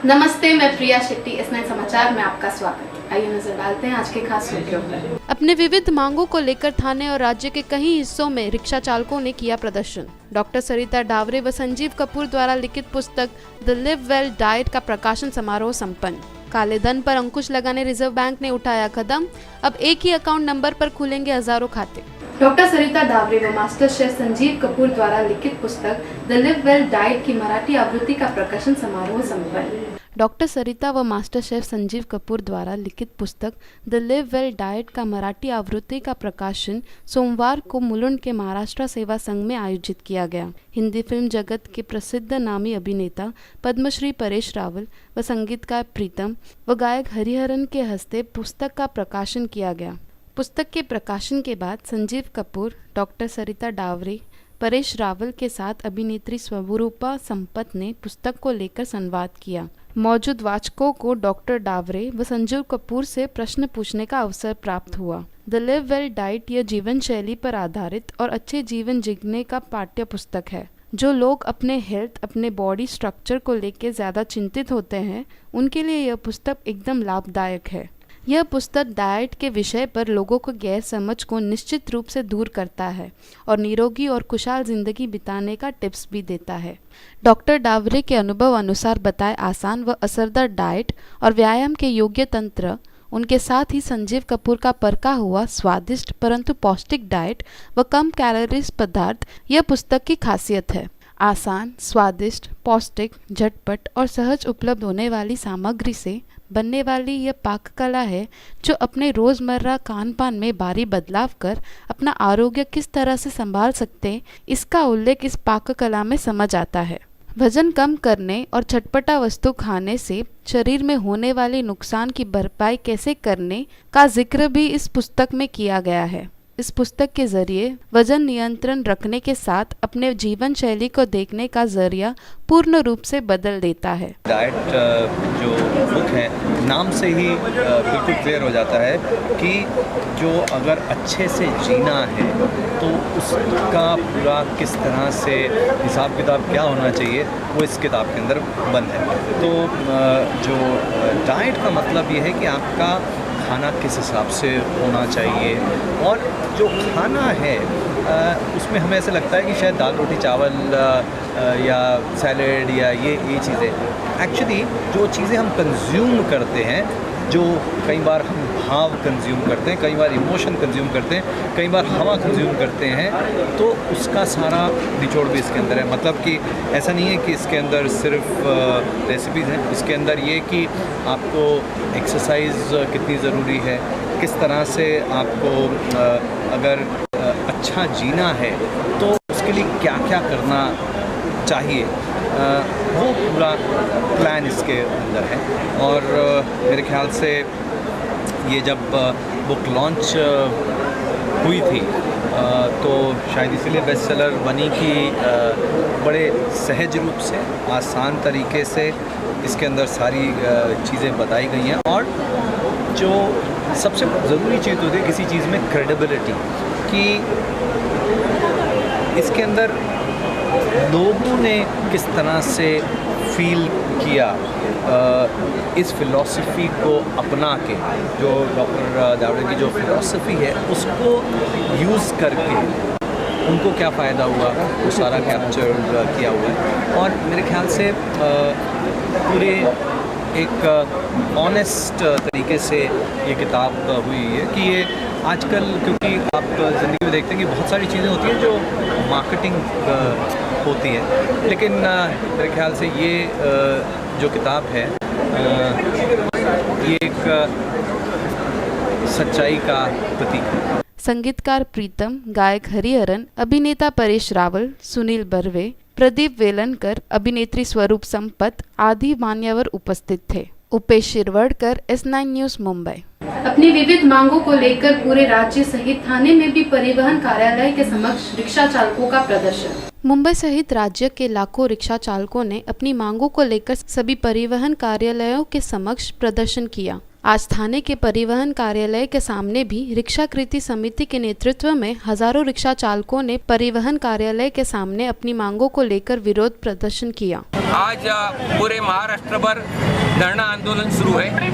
नमस्ते, मैं प्रिया शेट्टी। S9 समाचार में आपका स्वागत। आइए नजर डालते हैं आज के खास सुर्खियों पर। अपने विविध मांगों को लेकर थाने और राज्य के कई हिस्सों में रिक्शा चालकों ने किया प्रदर्शन। डॉक्टर सरिता डावरे व संजीव कपूर द्वारा लिखित पुस्तक द लिव वेल डाइट का प्रकाशन समारोह संपन्न। काले धन पर अंकुश लगाने रिजर्व बैंक ने उठाया कदम। अब एक ही अकाउंट नंबर पर खुलेंगे हजारों खाते। डॉक्टर सरिता डावरे व मास्टर शेफ संजीव कपूर द्वारा लिखित पुस्तक द लिव वेल डाइट की मराठी आवृत्ति का प्रकाशन समारोह संपन्न। डॉक्टर सरिता व मास्टर शेफ संजीव कपूर द्वारा लिखित पुस्तक द लिव वेल डाइट का मराठी आवृत्ति का प्रकाशन सोमवार को मुलुंड के महाराष्ट्र सेवा संघ में आयोजित किया गया। हिंदी फिल्म जगत के प्रसिद्ध नामी अभिनेता पद्मश्री परेश रावल व संगीतकार प्रीतम व गायक हरिहरन के हस्ते पुस्तक का प्रकाशन किया गया। पुस्तक के प्रकाशन के बाद संजीव कपूर, डॉक्टर सरिता डावरे, परेश रावल के साथ अभिनेत्री स्वरूपा संपत ने पुस्तक को लेकर संवाद किया। मौजूद वाचकों को डॉक्टर डावरे व संजीव कपूर से प्रश्न पूछने का अवसर प्राप्त हुआ। द लिव वेल डाइट यह जीवन शैली पर आधारित और अच्छे जीवन जीने का पाठ्य पुस्तक है। जो लोग अपने हेल्थ, अपने बॉडी स्ट्रक्चर को लेकर ज़्यादा चिंतित होते हैं, उनके लिए यह पुस्तक एकदम लाभदायक है। यह पुस्तक डाइट के विषय पर लोगों को गैर समझ को निश्चित रूप से दूर करता है और निरोगी और खुशहाल जिंदगी बिताने का टिप्स भी देता है। डॉक्टर डावरे के अनुभव अनुसार बताए आसान व असरदार डाइट और व्यायाम के योग्य तंत्र, उनके साथ ही संजीव कपूर का परखा हुआ स्वादिष्ट परंतु पौष्टिक डाइट व कम कैलोरीज पदार्थ यह पुस्तक की खासियत है। आसान, स्वादिष्ट, पौष्टिक, झटपट और सहज उपलब्ध होने वाली सामग्री से बनने वाली यह पाक कला है जो अपने रोज़मर्रा खान पान में भारी बदलाव कर अपना आरोग्य किस तरह से संभाल सकते हैं, इसका उल्लेख इस पाक कला में समझ आता है। वजन कम करने और चटपटा वस्तु खाने से शरीर में होने वाले नुकसान की भरपाई कैसे करने का जिक्र भी इस पुस्तक में किया गया है। इस पुस्तक के जरिए वजन नियंत्रण रखने के साथ अपने जीवन शैली को देखने का जरिया पूर्ण रूप से बदल देता है। डाइट जो बुक है, नाम से ही बिल्कुल क्लियर हो जाता है कि जो अगर अच्छे से जीना है तो उसका पूरा किस तरह से हिसाब किताब क्या होना चाहिए वो इस किताब के अंदर बंद है। तो जो डाइट का मतलब ये है कि आपका खाना किस हिसाब से होना चाहिए, और जो खाना है उसमें हमें ऐसा लगता है कि शायद दाल रोटी चावल या सैलेड या ये चीज़ें, एक्चुअली जो चीज़ें हम कंज्यूम करते हैं, जो कई बार हम भाव कंज्यूम करते हैं, कई बार इमोशन कंज्यूम करते हैं, कई बार हवा कंज्यूम करते हैं, तो उसका सारा निचोड़ भी इसके अंदर है। मतलब कि ऐसा नहीं है कि इसके अंदर सिर्फ रेसिपीज़ हैं, इसके अंदर ये कि आपको एक्सरसाइज कितनी ज़रूरी है, किस तरह से आपको अगर अच्छा जीना है तो उसके लिए क्या क्या करना चाहिए, वो पूरा प्लान इसके अंदर है। और मेरे ख्याल से ये जब बुक लॉन्च हुई थी तो शायद इसीलिए बेस्ट सेलर बनी कि बड़े सहज रूप से, आसान तरीके से इसके अंदर सारी चीज़ें बताई गई हैं। और जो सबसे ज़रूरी चीज़ होती है किसी चीज़ में क्रेडिबिलिटी, कि इसके अंदर लोगों ने किस तरह से फील किया इस फ़िलॉसफी को अपना के, जो डॉक्टर डावरे की जो फ़िलॉसफी है उसको यूज़ करके उनको क्या फ़ायदा हुआ, वो सारा कैप्चर किया हुआ है। और मेरे ख्याल से पूरे एक ऑनेस्ट तरीके से ये किताब हुई है कि ये आजकल, क्योंकि आप ज़िंदगी में देखते हैं कि बहुत सारी चीज़ें होती हैं जो मार्केटिंग होती है, लेकिन मेरे ख्याल से ये जो किताब है ये एक सच्चाई का प्रतीक है। संगीतकार प्रीतम, गायक हरिहरन, अभिनेता परेश रावल, सुनील बर्वे, प्रदीप वेलनकर, अभिनेत्री स्वरूप संपत आदि मान्यवर उपस्थित थे। Upesh Shirwadkar, S9 news, Mumbai. अपनी विविध मांगों को लेकर पूरे राज्य सहित थाने में भी परिवहन कार्यालय के समक्ष रिक्शा चालकों का प्रदर्शन। मुंबई सहित राज्य के लाखों रिक्शा चालकों ने अपनी मांगों को लेकर सभी परिवहन कार्यालयों के समक्ष प्रदर्शन किया। आज थाने के परिवहन कार्यालय के सामने भी रिक्शा कृति समिति के नेतृत्व में हजारों रिक्शा चालकों ने परिवहन कार्यालय के सामने अपनी मांगों को लेकर विरोध प्रदर्शन किया। आज पूरे महाराष्ट्रभर धरना आंदोलन शुरू है।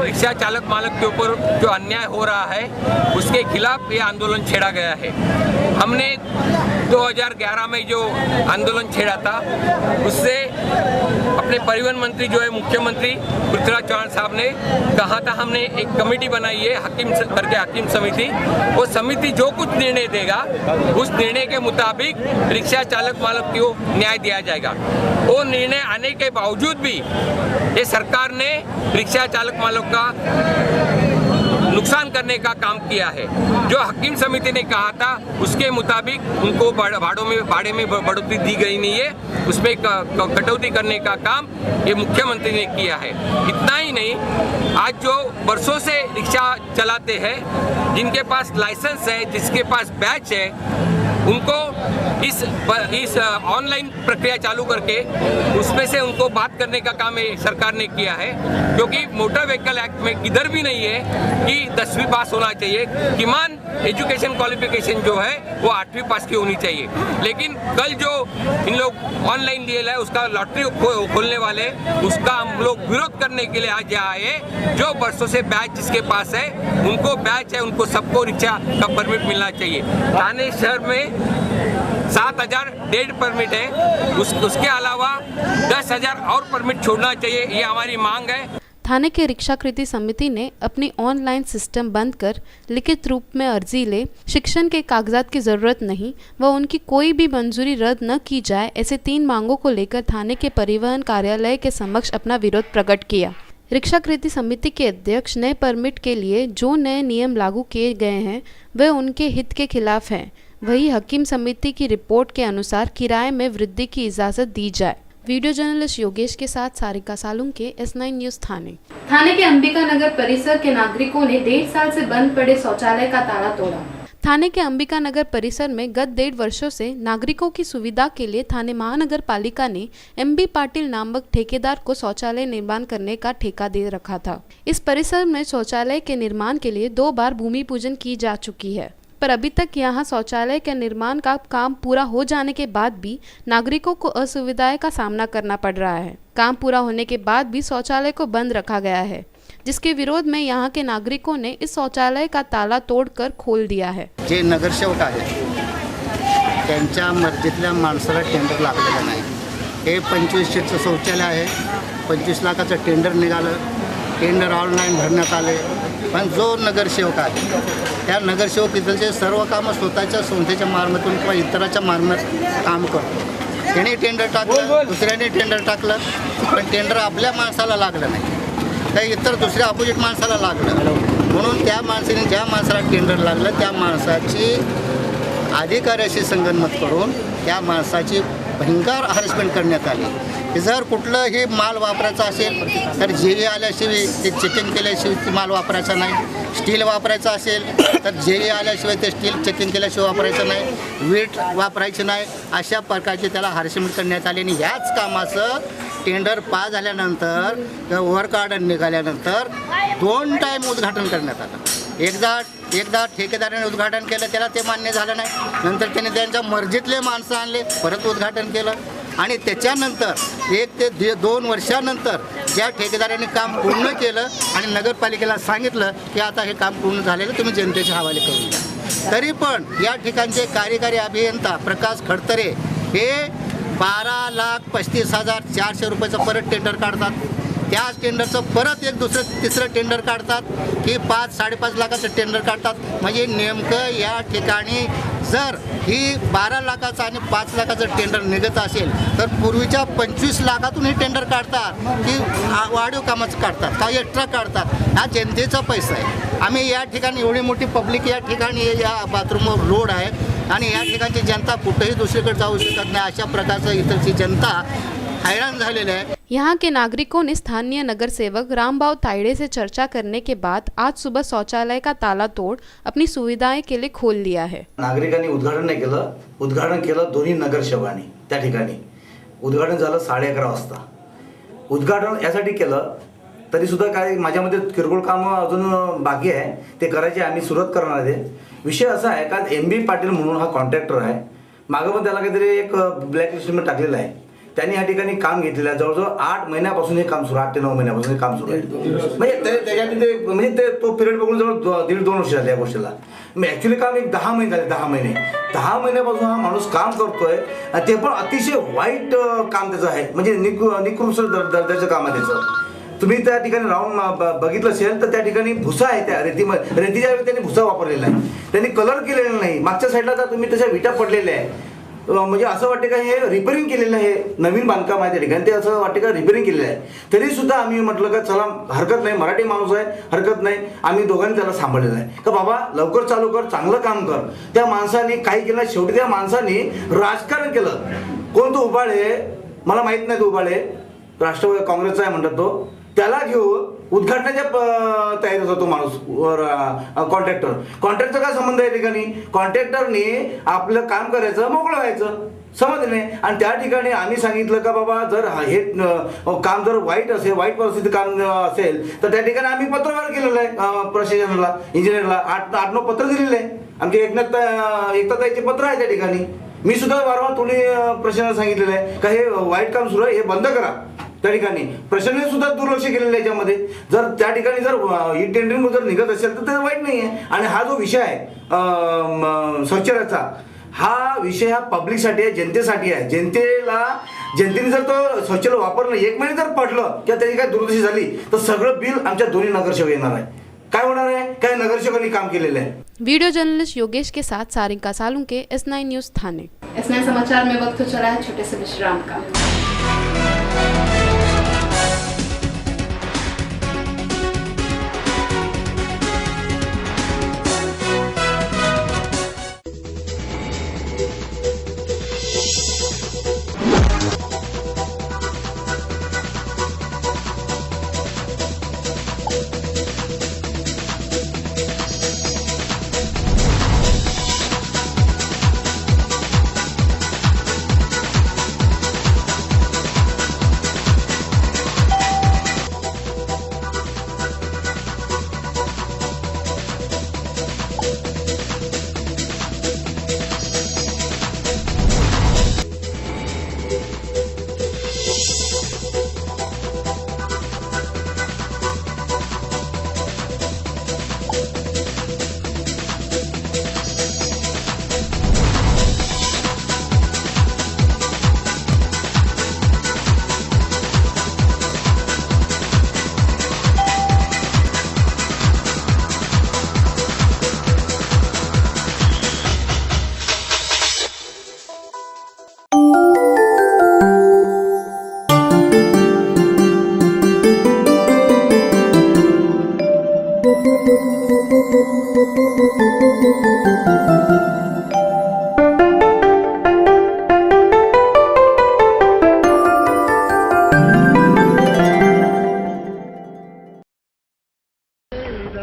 रिक्शा चालक मालक के ऊपर जो अन्याय हो रहा है उसके खिलाफ ये आंदोलन छेड़ा गया है। हमने 2011 में जो आंदोलन छेड़ा था उससे अपने परिवहन मंत्री जो है मुख्यमंत्री पृथ्वीराज चौहान साहब ने कहा था, हमने एक कमेटी बनाई है हकीम समिति। वो समिति जो कुछ निर्णय देगा उस निर्णय के मुताबिक रिक्शा चालक मालक को न्याय दिया जाएगा। वो निर्णय आने के बावजूद भी ये सरकार ने रिक्शा चालक मालक का नुकसान करने का काम किया है। जो हकीम समिति ने कहा था उसके मुताबिक उनको भाड़े में बढ़ोतरी दी गई नहीं है, उसमें कटौती करने का काम ये मुख्यमंत्री ने किया है। इतना ही नहीं, आज जो बरसों से रिक्शा चलाते हैं, जिनके पास लाइसेंस है, जिसके पास बैच है, उनको इस ऑनलाइन प्रक्रिया चालू करके उसमें से उनको बात करने का काम सरकार ने किया है। क्योंकि मोटर व्हीकल एक्ट में किधर भी नहीं है कि 10वीं पास होना चाहिए, किमान एजुकेशन क्वालिफिकेशन जो है वो 8वीं पास की होनी चाहिए। लेकिन कल जो इन लोग ऑनलाइन लिए है उसका लॉटरी खोलने वाले, उसका हम लोग विरोध करने के लिए आज आए। जो बरसों से बैच जिसके पास है, उनको बैच है, उनको सबको रिक्शा का परमिट मिलना चाहिए। थाने शहर में 7,000 डेढ़ परमिट है, उसके अलावा 10,000 और परमिट छोड़ना चाहिए, ये हमारी मांग है। थाने के रिक्शाकृति समिति ने अपनी ऑनलाइन सिस्टम बंद कर लिखित रूप में अर्जी ले, शिक्षण के कागजात की जरूरत नहीं व उनकी कोई भी मंजूरी रद्द न की जाए, ऐसे 3 मांगों को लेकर थाने के परिवहन कार्यालय के समक्ष अपना विरोध प्रकट किया। रिक्शाकृति समिति के अध्यक्ष नए परमिट के लिए जो नए नियम लागू किए गए हैं वे उनके हित के खिलाफ हैं। वही हकीम समिति की रिपोर्ट के अनुसार किराए में वृद्धि की इजाज़त दी जाए। वीडियो जर्नलिस्ट योगेश के साथ सारिका सालुंके, S9 न्यूज़ थाने। थाने के अंबिका नगर परिसर के नागरिकों ने 1.5 साल से बंद पड़े शौचालय का ताला तोड़ा। थाने के अंबिका नगर परिसर में गत 1.5 वर्षों से नागरिकों की सुविधा के लिए थाने महानगर पालिका ने MB पाटिल नामक ठेकेदार को शौचालय निर्माण करने का ठेका दे रखा था। इस परिसर में शौचालय के निर्माण के लिए 2 बार भूमि पूजन की जा चुकी है, पर अभी तक यहां शौचालय के निर्माण का काम पूरा हो जाने के बाद भी नागरिकों को असुविधाएं का सामना करना पड़ रहा है। काम पूरा होने के बाद भी शौचालय को बंद रखा गया है, जिसके विरोध में यहां के नागरिकों ने इस शौचालय का ताला तोड़कर खोल दिया है। जे नगरसेवक आहेत त्यांच्या मर्जीतल्या माणसाला टेंडर लागलेलं नाही। हे 25 सीटचं शौचालय आहे, 25 लाखाचं टेंडर निघालं, टेंडर ऑनलाईन भरण्यात आले, पण जो नगरसेवक आहे त्या नगरसेवक इथलचे सर्व कामं स्वतःच्या मालमत्तेतून किंवा इतराच्या मालमत्तेत काम करतो। त्याने टेंडर टाकलं, दुसऱ्याने टेंडर टाकलं, पण टेंडर आपल्या माणसाला लागलं नाही, त्या इतर दुसऱ्या अपोजिट माणसाला लागलं। म्हणून त्या माणसाने ज्या माणसाला टेंडर लागलं त्या माणसाची अधिकाऱ्याशी संगनमत करून त्या माणसाची भयंकर हॅरेसमेंट करण्यात आली। जर कुठलंही माल वापरायचा असेल तर JE आल्याशिवाय ते चेकिंग केल्याशिवाय ते माल वापरायचा नाही, स्टील वापरायचं असेल तर JE आल्याशिवाय ते स्टील चेकिंग केल्याशिवाय वापरायचं नाही, वीट वापरायची नाही, अशा प्रकारचे त्याला हॅरेसमेंट करण्यात आली। आणि ह्याच कामाचं टेंडर पास झाल्यानंतर वर्क ऑर्डर निघाल्यानंतर 2 टाईम उद्घाटन करण्यात आलं। एकदा ठेकेदाराने उद्घाटन केलं, त्याला ते मान्य झालं नाही, नंतर त्याने त्यांच्या मर्जीतले माणसं आणले, परत उद्घाटन केलं, आणि त्याच्यानंतर 1 ते 2 वर्षानंतर ज्या ठेकेदाराने काम पूर्ण केलं आणि नगरपालिकेला सांगितलं की आता हे काम पूर्ण झालेलं तुम्ही जनतेच्या हवाले करून द्या, तरी पण या ठिकाणचे कार्यकारी अभियंता प्रकाश खडतरे हे 12,35,400 रुपयाचं परत टेंडर काढतात। त्याच टेंडरचं परत एक दुसरं तिसरं टेंडर काढतात की 5-5.5 लाखाचं टेंडर काढतात। म्हणजे नेमकं या ठिकाणी जर ही 12 लाखाचं आणि 5 लाखाचं टेंडर निघत असेल तर पूर्वीच्या 25 लाखातून ही टेंडर काढतात की वाढीव कामाचं काढतात का एक्स्ट्रा काढतात, हा जनतेचा पैसा आहे। आम्ही या ठिकाणी एवढी मोठी पब्लिक या ठिकाणी या बाथरूमवर लोड आहे आणि या ठिकाणची जनता कुठेही दुसरीकडे जाऊ शकत नाही, अशा प्रकारचं इथलची जनता हैरान झालेले है। यहाँ के नागरिकों ने स्थानीय नगर सेवक रामबाव तायड़े से चर्चा करने के बाद आज सुबह शौचालय का ताला तोड़ अपनी सुविधाएं के लिए खोल लिया है। नागरिकांनी उद्घाटन नाही केलं, उद्घाटन केलं दोन्ही नगरसेवकांनी। त्या ठिकाणी उद्घाटन झालं 11:30 वाजता। उद्घाटन यासाठी केलं तरी सुद्धा काय माझ्यामध्ये किरकोळ कामं अजून बाकी आहे, ते करायचे, आम्ही सुरुवात करणार आहे। विषय असा आहे का MB पाटील म्हणून हा कॉन्ट्रॅक्टर आहे, मागं पण त्याला काहीतरी एक ब्लॅक लिस्टमध्ये टाकलेला आहे त्यांनी या ठिकाणी काम घेतलेलं आहे. जवळजवळ 8 महिन्यापासून हे काम सुरू, 8 ते 9 महिन्यापासून हे काम सुरू आहे. म्हणजे तो पिरियड बघून जवळ 1.5-2 वर्ष झाले या गोष्टीला. मग ॲक्च्युली काम एक 10 महिने झाले. 10 महिन्यापासून हा माणूस काम करतोय, ते पण अतिशय वाईट काम त्याचं आहे. म्हणजे निकृष्ट दर्जाचं काम आहे त्याचं. तुम्ही त्या ठिकाणी राहून बघितलं असेल तर त्या ठिकाणी भुसा आहे, त्या रेतीच्या वेळी त्यांनी भुसा वापरलेला आहे. त्यांनी कलर केलेला नाही. मागच्या साईडला तर तुम्ही तशा विटा पडलेल्या आहे. म्हणजे असं वाटते का हे रिपेअरिंग केलेलं आहे, नवीन बांधकाम आहे त्या ठिकाणी, ते असं वाटते का रिपेअरिंग केलेलं आहे. तरी सुद्धा आम्ही म्हटलं का चला हरकत नाही, मराठी माणूस आहे, हरकत नाही. आम्ही दोघांनी त्याला सांभाळलेलं आहे का बाबा लवकर चालू कर, चांगलं काम कर. त्या माणसाने काही केलं, शेवटी त्या माणसाने राजकारण केलं. कोण तो उबाळे, मला माहित नाही, तो उबाळे राष्ट्रवादी काँग्रेसचा आहे म्हणतात तो, त्याला घेऊन उद्घाटनाच्या तयारीत होता तो माणूस. कॉन्ट्रॅक्टरचा काय संबंध आहे ठिकाणी. कॉन्ट्रॅक्टरने आपलं काम करायचं, मोकळं व्हायचं, समजले. आणि त्या ठिकाणी आम्ही सांगितलं का बाबा जर हे काम जर वाईट असेल, वाईट परिस्थिती काम असेल तर त्या ठिकाणी आम्ही पत्रव्यवहार केलेला आहे प्रशासनाला, इंजिनियरला 8-9 पत्र दिलेले आहे. आमचे एकताताईचे पत्र आहे त्या ठिकाणी. मी सुद्धा वारंवार थोडी प्रशासनाला सांगितलेलं आहे का हे वाईट काम सुरू आहे, हे बंद करा. त्या ठिकाणी प्रशासनाने सुद्धा दुर्लक्ष केलेलं आहे याच्यामध्ये. जर त्या ठिकाणी जर ही टेंडरिंग जर निघत असेल तर ते वाईट नाही आहे. आणि हा जो विषय आहे शौचालयाचा, हा विषय हा पब्लिकसाठी आहे, जनतेसाठी आहे. जनतेने जर तो शौचालय वापरलं, 1 महिने जर पडलं किंवा त्याची काही दुर्दशा झाली तर सगळं बिल आमच्या दोन्ही नगरसेवक येणार आहे. काय होणार आहे, काय नगरसेवकांनी काम केलेलं आहे. वीडियो जर्नलिस्ट योगेश के साथ सारिका सालुंके, S9 न्यूज थाने. S9 समाचार में वक्त हो चला है छोटे से विश्राम का.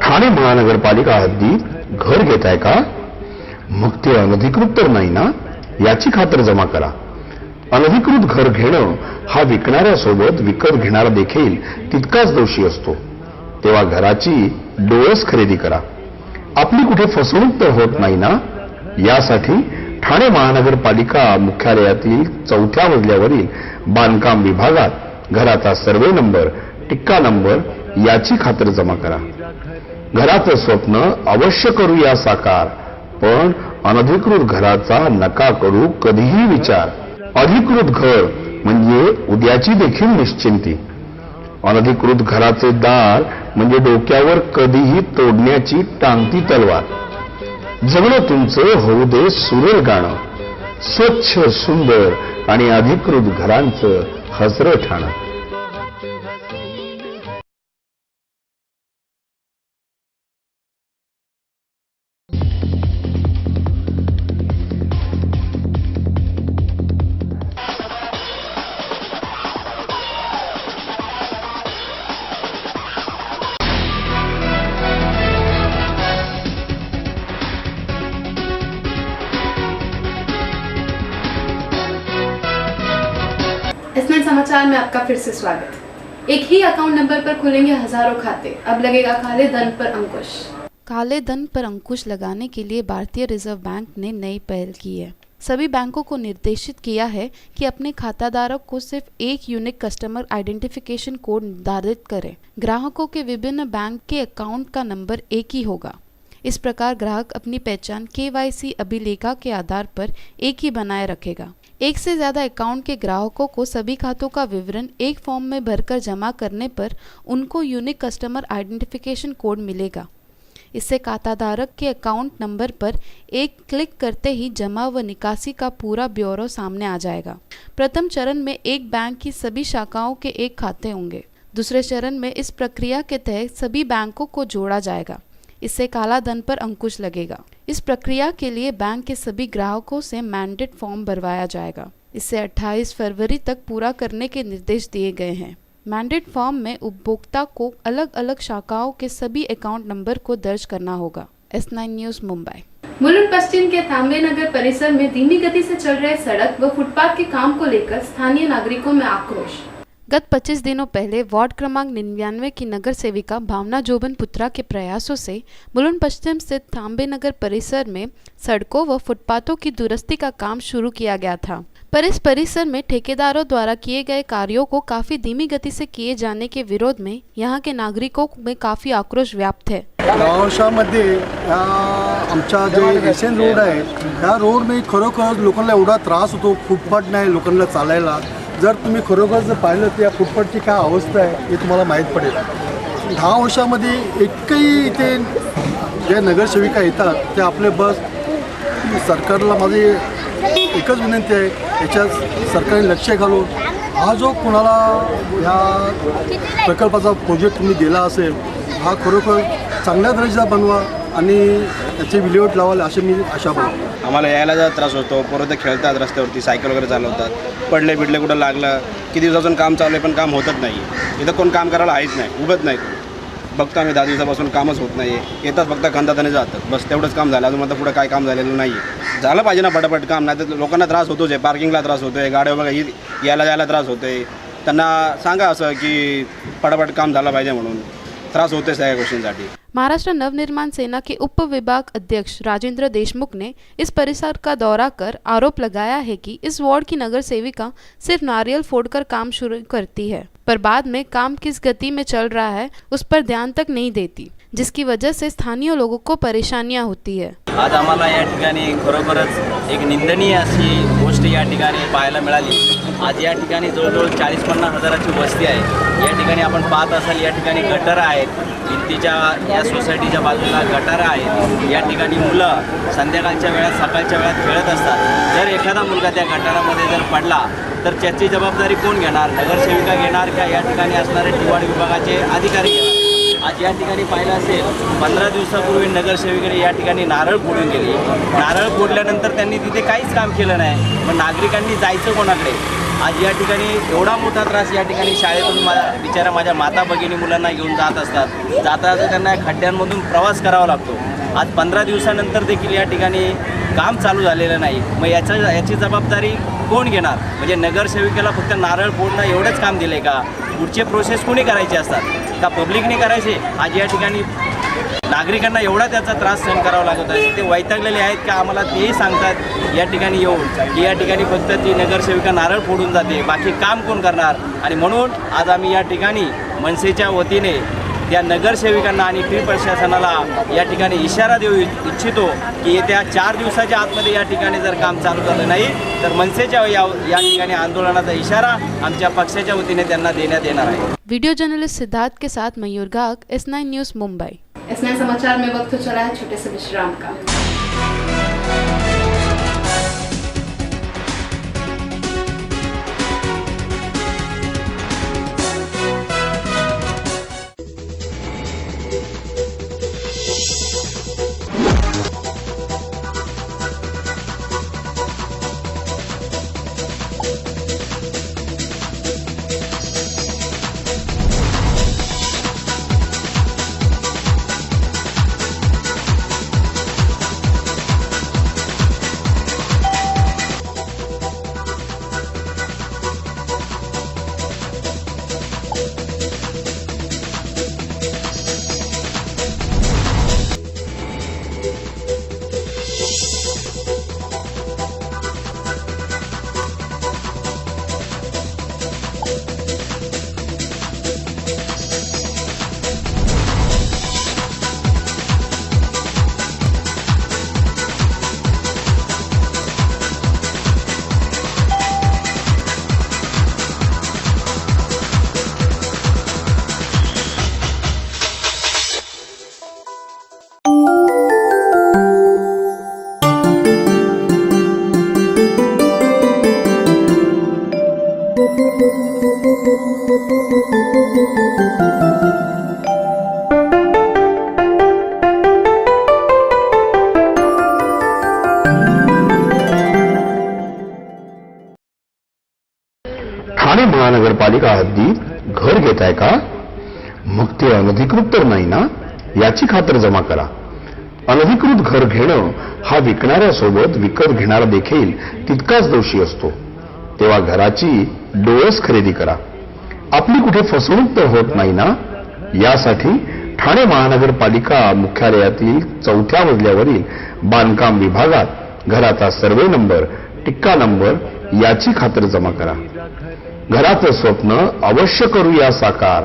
ठाणे महानगरपालिका हद्दीत घर घेताय का? मग ते अनधिकृत तर नाही ना, याची खातर जमा करा. अनधिकृत घर घेणं हा विकणाऱ्यासोबत विकत घेणारा देखील तितकाच दोषी असतो. तेव्हा घराची डोळस खरेदी करा. आपली कुठे फसवणूक तर होत नाही ना, यासाठी ठाणे महानगरपालिका मुख्यालयातील 4थ्या मजल्यावरील बांधकाम विभागात घराचा सर्वे नंबर, टिक्का नंबर याची खातर जमा करा. घराचं स्वप्न अवश्य करूया साकार, पण अनधिकृत घराचा नका करू कधीही विचार. अधिकृत घर म्हणजे उद्याची देखील निश्चिंती. अनधिकृत घराचे दार म्हणजे डोक्यावर कधीही तोडण्याची टांगती तलवार. जगणं तुमचं होऊ दे सुरेल गाणं, स्वच्छ सुंदर आणि अधिकृत घरांचं हसरं ठाणं. S9 समाचार में आपका फिर से स्वागत। एक ही अकाउंट नंबर पर खुलेंगे हजारों खाते, अब लगेगा काले धन पर अंकुश। काले धन पर अंकुश लगाने के लिए भारतीय रिजर्व बैंक ने नई पहल की है। सभी बैंकों को निर्देशित किया है कि अपने खाताधारक को सिर्फ एक यूनिक कस्टमर आइडेंटिफिकेशन कोड निर्धारित करें। ग्राहकों के विभिन्न बैंक के अकाउंट का नंबर एक ही होगा। इस प्रकार ग्राहक अपनी पहचान KYC अभिलेखा के आधार पर एक ही बनाए रखेगा। एक से ज़्यादा अकाउंट के ग्राहकों को सभी खातों का विवरण एक फॉर्म में भरकर जमा करने पर उनको यूनिक कस्टमर आइडेंटिफिकेशन कोड मिलेगा। इससे खाताधारक के अकाउंट नंबर पर एक क्लिक करते ही जमा व निकासी का पूरा ब्यौरा सामने आ जाएगा। प्रथम चरण में एक बैंक की सभी शाखाओं के एक खाते होंगे। दूसरे चरण में इस प्रक्रिया के तहत सभी बैंकों को जोड़ा जाएगा। इससे काला धन पर अंकुश लगेगा। इस प्रक्रिया के लिए बैंक के सभी ग्राहकों से मैंडेट फॉर्म भरवाया जाएगा। इसे 28 फरवरी तक पूरा करने के निर्देश दिए गए हैं। मैंडेट फॉर्म में उपभोक्ता को अलग अलग शाखाओं के सभी अकाउंट नंबर को दर्ज करना होगा। S9 news Mumbai. मुलुंड पश्चिम के थाम्बे नगर परिसर में धीमी गति से चल रहे सड़क व फुटपाथ के काम को लेकर स्थानीय नागरिकों में आक्रोश। गत 25 दिनों पहले वार्ड क्रमांक 99 की नगर सेविका भावना जोबन पुत्रा के प्रयासों से मुलुंड पश्चिम स्थित थाम्बे नगर परिसर में सड़कों व फुटपाथों की दुरुस्ती का काम शुरू किया गया था, पर इस परिसर में ठेकेदारों द्वारा किए गए कार्यों को काफी धीमी गति से किए जाने के विरोध में यहाँ के नागरिकों में काफी आक्रोश व्याप्त है। गावशामध्ये आमचा जे एसएन रोड आहे ह्या रोड में खरोखर लोकांना एवढा त्रास होतो, फुटपाथ नाही लोकांना चालायला। जर तुम्ही खरोखर जर पाहिलं तर या फुटपाथची काय अवस्था आहे हे तुम्हाला माहीत पडेल। 10 वर्षामध्ये एकही इथे जे नगरसेविका येतात ते आपले बस सरकारला माझी एकच विनंती आहे, याच्यात सरकारने लक्ष घालून हा जो कोणाला ह्या प्रकल्पाचा प्रोजेक्ट तुम्ही दिला असेल हा खरोखर चांगल्या दर्जाचा बनवा आणि त्याची विल्हेवाट लावाल अशी मी आशा बाळगतो। आम्हाला यायला जरा त्रास होतो, पोरं ते खेळतात रस्त्यावरती, सायकल वगैरे चालवतात, पडले बिडले कुठं लागलं, किती दिवसापासून काम चालू आहे पण काम होतच नाही। इथं कोण काम करायला आहेच नाही, उभत नाही। बघतो आम्ही 10 दिवसापासून कामच होत नाही आहे, येतात फक्त खंदाताने जातात, बस तेवढंच काम झालं। अजून आता पुढं काय काम झालेलं नाही आहे। झालं पाहिजे ना पटापट काम, नाही तर लोकांना त्रास होतोच आहे, पार्किंगला त्रास होतो आहे, गाड्या वगैरे यायला जायला त्रास होतो आहे। त्यांना सांगा असं की पटापट काम झालं पाहिजे म्हणून, त्रास होते सगळ्या गोष्टींसाठी। महाराष्ट्र नवनिर्माण सेना के उप विभाग अध्यक्ष राजेंद्र देशमुख ने इस परिसर का दौरा कर आरोप लगाया है कि इस वार्ड की नगर सेविका सिर्फ नारियल फोड़कर काम शुरू करती है, पर बाद में काम किस गति में चल रहा है उस पर ध्यान तक नहीं देती, जिसकी वजह से स्थानीय लोगों को परेशानियां होती है। आज आम्हाला या ठिकाणी खरोखरच एक निंदनीय अशी गोष्ट या ठिकाणी पाहायला मिळाली। आज या ठिकाणी जवळजवळ 40-50 हजाराची वस्ती आहे। या ठिकाणी आपण पाहत असाल या ठिकाणी गटारं आहेत, भिंतीच्या या सोसायटीच्या बाजूला गटारं आहेत। या ठिकाणी मुलं संध्याकाळच्या वेळात सकाळच्या वेळात खेळत असतात। जर एखादा मुलगा त्या गटारामध्ये जर पडला तर त्याची जबाबदारी कोण घेणार? नगरसेविका घेणार का या ठिकाणी असणारे टिवाड विभागाचे अधिकारी घेणार? आज या ठिकाणी पाहिलं असेल 15 दिवसापूर्वी नगरसेविकेने या ठिकाणी नारळ फोडून गेली। नारळ फोडल्यानंतर त्यांनी तिथे काहीच काम केलं नाही, मग नागरिकांनी जायचं कोणाकडे? आज या ठिकाणी एवढा मोठा त्रास या ठिकाणी शाळेतून बिचारा माझ्या माता भगिनी मुलांना घेऊन जात असतात, जाता त्यांना खड्ड्यांमधून प्रवास करावा लागतो। आज 15 दिवसानंतर देखील या ठिकाणी काम चालू झालेलं नाही, मग याची जबाबदारी कोण घेणार? म्हणजे नगरसेविकेला फक्त नारळ फोडणं एवढंच काम दिले का? पुढचे प्रोसेस कोणी करायचे असतात का पब्लिकने करायचे? आज या ठिकाणी नागरिकांना एवढा त्याचा त्रास सहन करावा लागत आहे, ते वैतागलेले आहेत का आम्हाला तेही सांगतात या ठिकाणी येऊन की या ठिकाणी फक्त ती नगरसेविका नारळ फोडून जाते, बाकी काम कोण करणार? आणि म्हणून आज आम्ही या ठिकाणी मनसेच्या वतीने त्या नगरसेविकांना आणि प्रशासनाला या ठिकाणी इशारा देऊ इच्छितो की येत्या 4 दिवसाच्या आतमध्ये या ठिकाणी जर काम चालू झालं नाही तर मनसेच्या या ठिकाणी आंदोलनाचा इशारा आमच्या पक्षाच्या वतीने त्यांना देण्यात येणार आहे। वीडियो जर्नलिस्ट सिद्धार्थ के साथ मयूर गाग, S9 न्यूज़ मुंबई। S9 समाचार में वक्त हो चला है छोटे से विश्राम का। महानगरपालिका हद्दीत घर घेताय का? मग ते अनधिकृत तर नाही ना, याची खातर जमा करा. अनधिकृत घर घेणं हा विकणाऱ्यासोबत विकत घेणारा देखील तितकाच दोषी असतो. तेव्हा घराची डोळस खरेदी करा. आपली कुठे फसवणूक तर होत नाही ना, यासाठी ठाणे महानगरपालिका मुख्यालयातील 4थ्या मजल्यावरील बांधकाम विभागात घराचा सर्वे नंबर, टिक्का नंबर याची खातर जमा करा. घराचं स्वप्न अवश्य करूया साकार,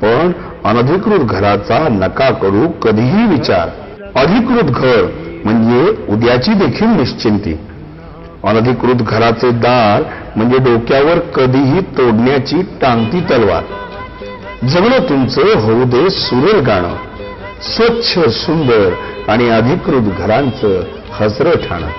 पण अनधिकृत घराचा नका करू कधीही विचार. अधिकृत घर म्हणजे उद्याची देखील निश्चिंती. अनधिकृत घराचे दार म्हणजे डोक्यावर कधीही तोडण्याची टांगती तलवार. जगणं तुमचं होऊ दे सुरेल गाणं, स्वच्छ सुंदर आणि अधिकृत घरांचं हसरं ठाणं.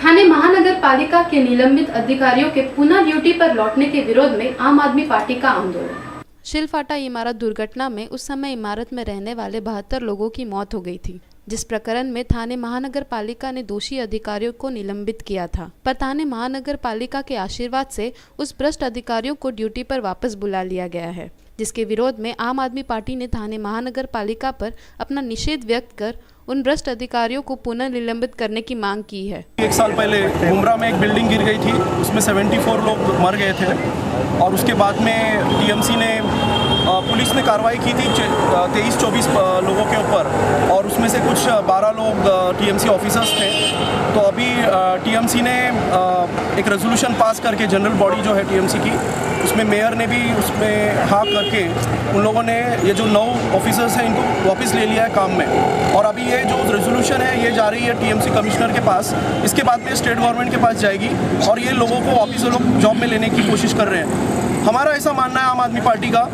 ठाणे महानगर पालिका के निलंबित अधिकारियों के पुनः ड्यूटी पर लौटने के विरोध में आम आदमी पार्टी का आंदोलन। शिलफाटा इमारत दुर्घटना में उस समय इमारत में रहने वाले 72 लोगों की मौत हो गई थी, जिस प्रकरण में थाने महानगर पालिका ने दोषी अधिकारियों को निलंबित किया था। पर थाने महानगर पालिका के आशीर्वाद से उस भ्रष्ट अधिकारियों को ड्यूटी पर वापस बुला लिया गया है, जिसके विरोध में आम आदमी पार्टी ने थाने महानगर पालिका पर अपना निषेध व्यक्त कर उन भ्रष्ट अधिकारियों को पुनः निलंबित करने की मांग की है। 1 साल पहले मुंब्रा में एक बिल्डिंग गिर गई थी, उसमें 74 लोग मर गए थे और उसके बाद में टीएमसी ने पुलिस ने कार्रवाई की थी 23-24 लोगों के ऊपर और उसमें से कुछ 12 लोग टीएमसी ऑफिसर्स थे। तो अभी टीएमसी ने एक रेजोल्यूशन पास करके जनरल बॉडी जो है टीएमसी की, उसमें मेयर ने भी उसमें हाँ करके उन लोगों ने ये जो 9 ऑफिसर्स हैं इनको वापस ले लिया है काम में। और अभी ये जो रेजोल्यूशन है ये जा रही है टीएमसी कमिश्नर के पास, इसके बाद में स्टेट गवर्नमेंट के पास जाएगी और ये लोगों को वापस लोग जॉब में लेने की कोशिश कर रहे हैं। हमारा ऐसा मानना है आम आदमी पार्टी का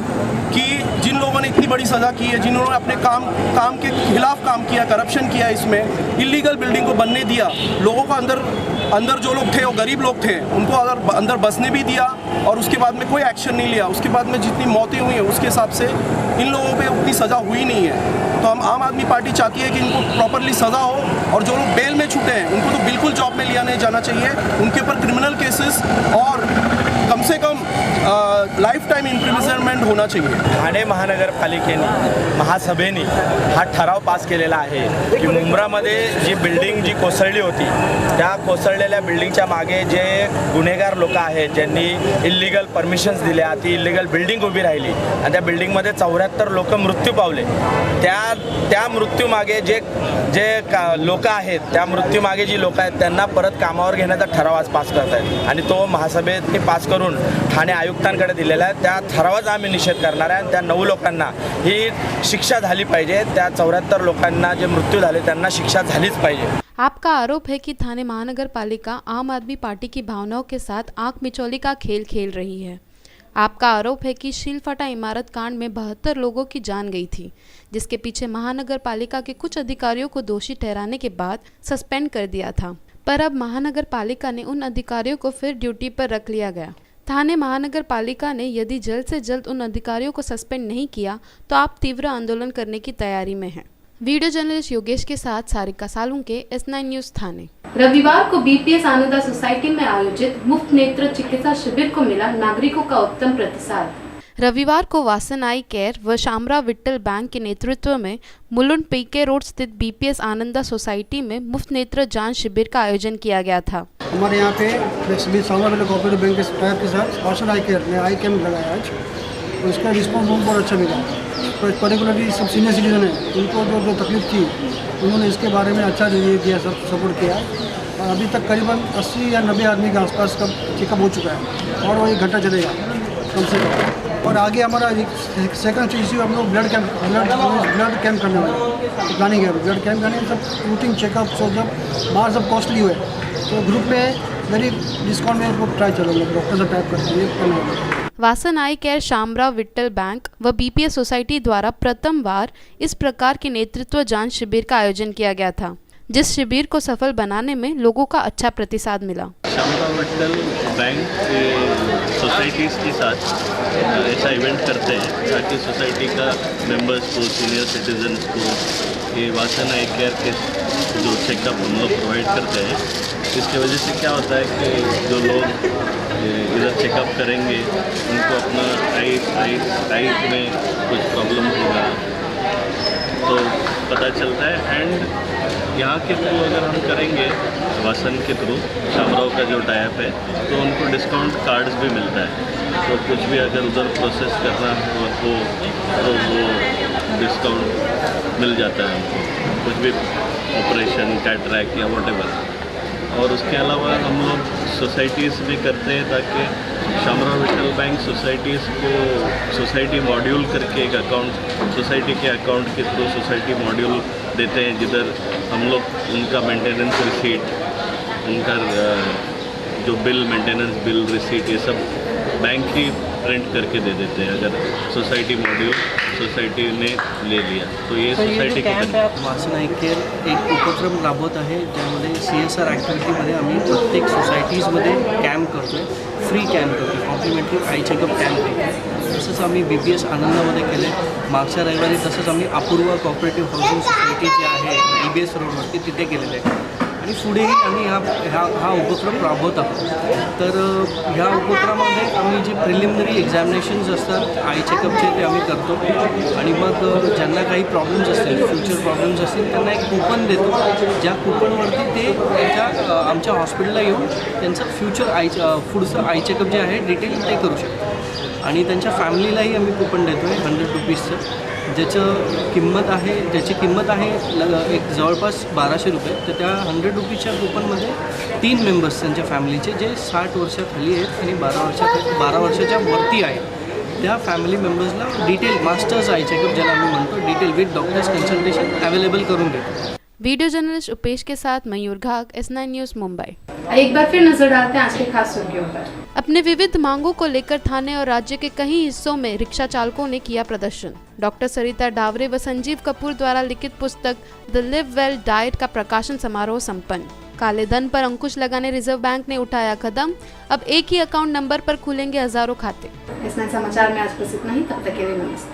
कि जिन लोगों ने इतनी बड़ी सज़ा की है, जिन लोगों ने अपने काम के खिलाफ काम किया, करप्शन किया, इसमें इलीगल बिल्डिंग को बनने दिया, लोगों को अंदर जो लोग थे वो गरीब लोग थे, उनको अगर अंदर बसने भी दिया और उसके बाद में कोई एक्शन नहीं लिया, उसके बाद में जितनी मौतें हुई हैं उसके हिसाब से इन लोगों पे उतनी सज़ा हुई नहीं है। तो हम आम आदमी पार्टी चाहती है कि इनको प्रॉपरली सज़ा हो और जो लोग बेल में छूटे हैं उनको तो बिल्कुल जॉब में लिया नहीं जाना चाहिए, उनके ऊपर क्रिमिनल केसेस और कम से कम लाइफ टाइम इम्प्रिझनमेंट होना चाहिए। ठाणे महानगरपालिकेने महासभेने हा ठराव पास केलेला आहे की मुंब्रामध्ये जी बिल्डिंग जी कोसळली होती त्या कोसळलेल्या बिल्डिंगच्या मागे जे गुन्हेगार लोक आहेत ज्यांनी इल्लीगल परमिशन्स दिल्या, ती इल्लीगल बिल्डिंग उभी राहिली आणि त्या बिल्डिंगमध्ये 74 लोक मृत्यू पावले। त्या मृत्यूमागे जे लोक आहेत, त्या मृत्यूमागे जी लोक आहेत त्यांना परत कामावर घेण्याचा ठराव आज पास करत आहेत आणि तो महासभेने पास करून ठाणे आयुक्तांकडे दिलेला आहे। त्या ठरावाचा आम्ही निषेध करणार आहे आणि त्या 9 लोकांना ही शिक्षा झाली पाहिजे, त्या 74 लोकांना जे मृत्यू झाले त्यांना शिक्षा झालीच पाहिजे। आपका आरोप है कि थाने महानगर पालिका आम आदमी पार्टी की भावनाओं के साथ आंख मिचौली का खेल खेल रही है। आपका आरोप है कि शिलफाटा इमारत कांड में 72 लोगों की जान गई थी, जिसके पीछे महानगर पालिका के कुछ अधिकारियों को दोषी ठहराने के बाद सस्पेंड कर दिया था। पर अब महानगर पालिका ने उन अधिकारियों को फिर ड्यूटी पर रख लिया गया। थाने महानगर पालिका ने यदि जल्द से जल्द उन अधिकारियों को सस्पेंड नहीं किया तो आप तीव्र आंदोलन करने की तैयारी में हैं। वीडियो जर्नलिस्ट योगेश के साथ सारिका सालुंके, S9 न्यूज़ थाने। रविवार को बीपीएस आनंदा सोसाइटी में आयोजित मुफ्त नेत्र चिकित्सा शिविर को मिला नागरिकों का उत्तम प्रतिसाद। रविवार को वासन आई केयर व शामरा विट्ठल बैंक के नेतृत्व में मुलुंड पीके रोड स्थित बीपीएस आनंदा सोसाइटी में मुफ्त नेत्र जांच शिविर का आयोजन किया गया था। हमारे यहाँ पे शामरा विट्ठल कोऑपरेटिव बैंक के स्टाफ के साथ वासन आई केयर ने आई कैम्प लगाया आज, तो इसका रिस्पॉन्स बहुत अच्छा मिला। तो पर्टिकुलरली सब सीनियर सिटीजन हैं, उनको जो तकलीफ थी उन्होंने इसके बारे में अच्छा रिव्यू दिया, सब सपोर्ट किया और अभी तक करीबन 80 या 90 आदमी के आसपास का चेकअप हो चुका है और वो 1 घंटा चलेगा कम से कम। और आगे हमारा सेकंड इश्यू हम लोग ब्लड कैंप करने वाले प्लानिंग है, ब्लड कैंप करने सब रूटीन चेकअप। सो जब बाहर सब कॉस्टली हुए तो ग्रुप में वेरी डिस्काउंट में ट्राई चलेंगे, डॉक्टर से टाइप करते हैं करने वाले। वासन आई केयर शामराव विट्ठल बैंक व बीपीएस सोसाइटी द्वारा प्रथम बार इस प्रकार के नेतृत्व जांच शिविर का आयोजन किया गया था, जिस शिविर को सफल बनाने में लोगों का अच्छा प्रतिसाद मिला। शामराव विट्ठल बैंक के सोसाइटीज़ के साथ ऐसा इवेंट करते हैं ताकि सोसाइटी का मेंबर्स को, सीनियर सिटीजन्स को ये वासन आई केयर के जो चेकअप हम लोग प्रोवाइड करते हैं, इसकी वजह से क्या होता है कि जो लोग इधर चेकअप करेंगे उनको अपना आई में कुछ प्रॉब्लम होगा तो पता चलता है। एंड यहाँ के थ्रू अगर हम करेंगे वासन के थ्रू, शामराव का जो टाइप है, तो उनको डिस्काउंट कार्ड्स भी मिलता है। तो कुछ भी अगर उधर प्रोसेस करना हो तो वो डिस्काउंट मिल जाता है हमको, कुछ भी ऑपरेशन, कैटरैक्ट या व्हाटएवर। और उसके अलावा हम लोग सोसाइटीज़ भी करते हैं ताकि शामराव विट्ठल बैंक सोसाइटीज़ को सोसाइटी मॉड्यूल करके एक अकाउंट, सोसाइटी के अकाउंट के थ्रू सोसाइटी मॉड्यूल देते हैं, जिधर हम लोग उनका मेंटेनेंस रिसीट, उनका जो बिल, मेंटेनेंस बिल, रिसीट, ये सब बैंक ही प्रिंट करके दे देते हैं अगर सोसाइटी मॉड्यूल सोसायटी ने ले लिया तो ये सोसायटी वासन आई केअर एक उपक्रम राबवत आहे, ज्यामध्ये CSR ॲक्टिव्हिटीमध्ये आम्ही प्रत्येक सोसायटीजमध्ये कॅम्प करतो आहे, फ्री कॅम्प करतो आहे, कॉम्प्लिमेंटरी आई चेकअप कॅम्प करतो। तसंच आम्ही BPS आनंदामध्ये केले मागच्या रविवारी। तसंच आम्ही अपूर्वा कॉपरेटिव्ह हाऊसिंग सोसायटी जी आहे EBS रोडवरती तिथे केलेले आहे आणि पुढेही आम्ही हा उपक्रम राबवत आहोत। तर ह्या उपक्रमामध्ये आम्ही जे प्रिलिमिनरी एक्झामिनेशन्स असतात आई चेकअपचे ते आम्ही करतो आणि मग ज्यांना काही प्रॉब्लेम्स असतील, फ्युचर प्रॉब्लेम्स असतील, त्यांना एक कूपन देतो, ज्या कूपनवरती ते त्यांच्या आमच्या हॉस्पिटलला येऊन त्यांचं पुढचं आई चेकअप जे आहे डिटेल ते करू शकतो। आणि त्यांच्या फॅमिलीलाही आम्ही कूपन देतो आहे 100 रुपीजचं, ज्याची किंमत आहे एक जवळपास 1200 रुपये। तर त्या 100 रुपीजच्या कूपनमध्ये 3 मेंबर्स त्यांच्या फॅमिलीचे जे 60 वर्षाखाली आहेत आणि 12 वर्षाच्या वरती आहेत, त्या फॅमिली मेंबर्सला डिटेल मास्टर्स आई चेकअप ज्याला आम्ही म्हणतो, detail with doctors consultation available करून देतो। वीडियो जर्नलिस्ट उपेश के साथ मयूर घाग, S9 न्यूज़ मुंबई। एक बार फिर नजर डालते हैं आज के खास सुर्खियों पर। अपने विविध मांगों को लेकर थाने और राज्य के कई हिस्सों में रिक्शा चालकों ने किया प्रदर्शन। डॉक्टर सरिता डावरे व संजीव कपूर द्वारा लिखित पुस्तक द लिव वेल डाइट का प्रकाशन समारोह संपन्न। काले धन पर अंकुश लगाने रिजर्व बैंक ने उठाया कदम, अब एक ही अकाउंट नंबर पर खुलेंगे हजारों खाते। S9 समाचार में आज बस इतना ही, तब तक के लिए नमस्ते।